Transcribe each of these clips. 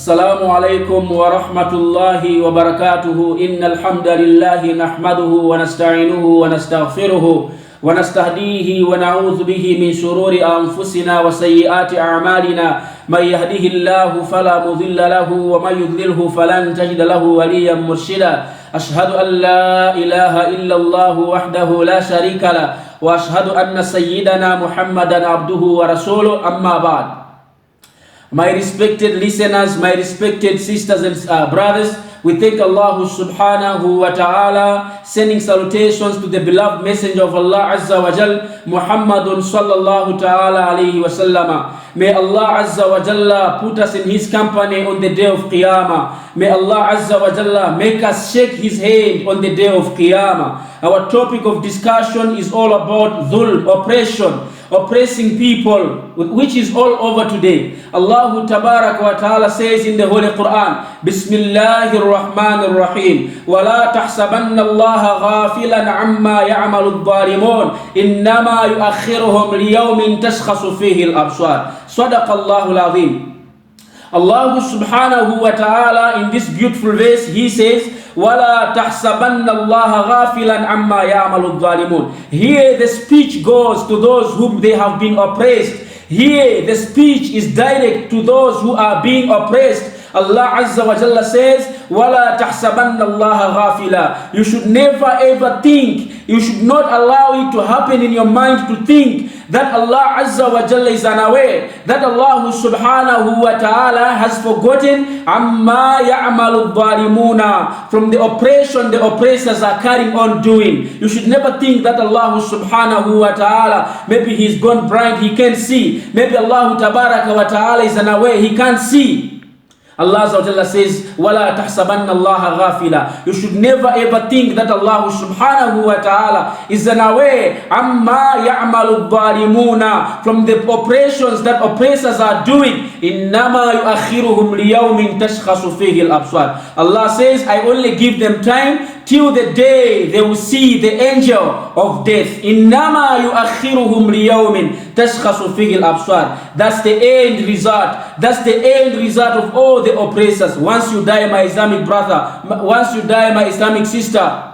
السلام عليكم ورحمة الله وبركاته. إن الحمد لله نحمده ونستعينه ونستغفره ونستهديه ونعوذ به من شرور أنفسنا وسيئات أعمالنا. من يهده الله فلا مضل له ومن يضلله فلن تجد له وليا مرشدا. أشهد أن لا إله إلا الله وحده لا شريك له وأشهد أن سيدنا محمدا عبده ورسوله. أما بعد. My respected listeners, my respected sisters and brothers, we thank Allah subhanahu wa ta'ala, sending salutations to the beloved messenger of Allah Azza wa Jal, Muhammadun sallallahu ta'ala alayhi wa sallama. May Allah Azza wa Jalla put us in his company on the day of Qiyamah. May Allah Azza wa Jalla make us shake his hand on the day of Qiyamah. Our topic of discussion is all about dhulm, oppression, oppressing people, which is all over today. Allah Tabarak wa Ta'ala says in the Holy Quran, Bismillahir Rahmanir Rahim, wa la tahsabanna Allah ghafilan amma ya'malu adh-dhalimun, innama yu'akhiruhum liyawmin tashkhasu fihi al-absar. Sadaqallahu al-azim. Allah subhanahu wa ta'ala in this beautiful verse, he says, وَلَا تَحْسَبَنَّ اللَّهَ غَافِلًا عَمَّا يَعْمَلُ الظَّالِمُونَ. Here the speech goes to those whom they have been oppressed. Here the speech is direct to those who are being oppressed. Allah Azza wa Jalla says, وَلَا تَحْسَبَنَّ اللَّهَ غَافِلًا. You should never ever think, you should not allow it to happen in your mind to think that Allah Azza wa Jalla is unaware, that Allah subhanahu wa ta'ala has forgotten amma ya'malu dhalimuna, from the oppression the oppressors are carrying on doing. You should never think that Allah subhanahu wa ta'ala, maybe he's gone blind, he can't see. Maybe Allah tabaraka wa ta'ala is unaware, he can't see. Allah Azza wa Jalla says, وَلَا تَحْسَبَنَّ اللَّهَ غَافِلًا. You should never ever think that Allah subhanahu wa ta'ala is unaware amma ya'malu dhalimuna, from the oppressions that oppressors are doing. إِنَّمَا يُؤَخِّرُهُمْ لِيَوْمٍ تَشْخَصُ فِيهِ الْأَبْصَارِ. Allah says, I only give them time till the day they will see the angel of death. إِنَّمَا يُؤَخِّرُهُمْ لِيَوْمٍ تَشْخَصُ فِيهِ الْأَبْصَارِ. That's the end result. That's the end result of all the oppressors. Once you die, my Islamic brother, once you die, my Islamic sister,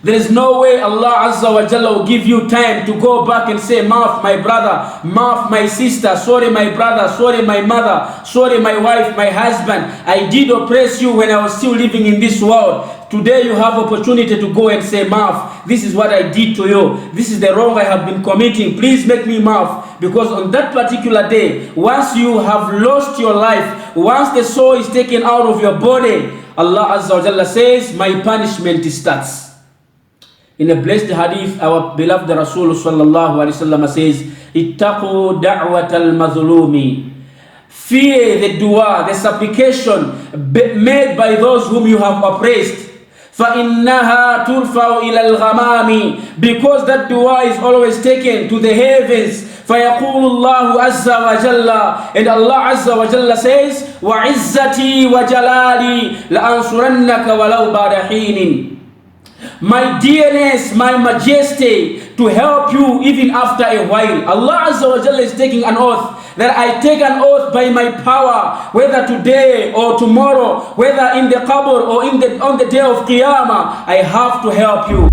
there is no way Allah Azza wa Jalla will give you time to go back and say, maaf my brother, maaf my sister, sorry my brother, sorry my mother, sorry my wife, my husband, I did oppress you when I was still living in this world. Today you have opportunity to go and say, maaf, this is what I did to you, this is the wrong I have been committing, please make me maaf. Because on that particular day, once you have lost your life, once the soul is taken out of your body, Allah Azza wa Jalla says, my punishment starts. In a blessed hadith, our beloved Rasul sallallahu alaihi wasallam says, Ittaqu da'wat al-mazlumi. Fear the dua, the supplication made by those whom you have oppressed. فَإِنَّهَا تُرْفَعُ إِلَى الْغَمَامِ. Because that dua is always taken to the heavens. فَيَقُولُ اللَّهُ عَزَّ وَجَلَّ. And Allah Azza wa Jalla says, وَعِزَّتِي وَجَلَالِي لَأَنْصُرَنَّكَ وَلَوْ بَعْدَ حِينٍ. My dearness, my majesty, to help you even after a while. Allah Azza wa Jalla is taking an oath, that I take an oath by my power, whether today or tomorrow, whether in the qabr or on the day of Qiyamah, I have to help you.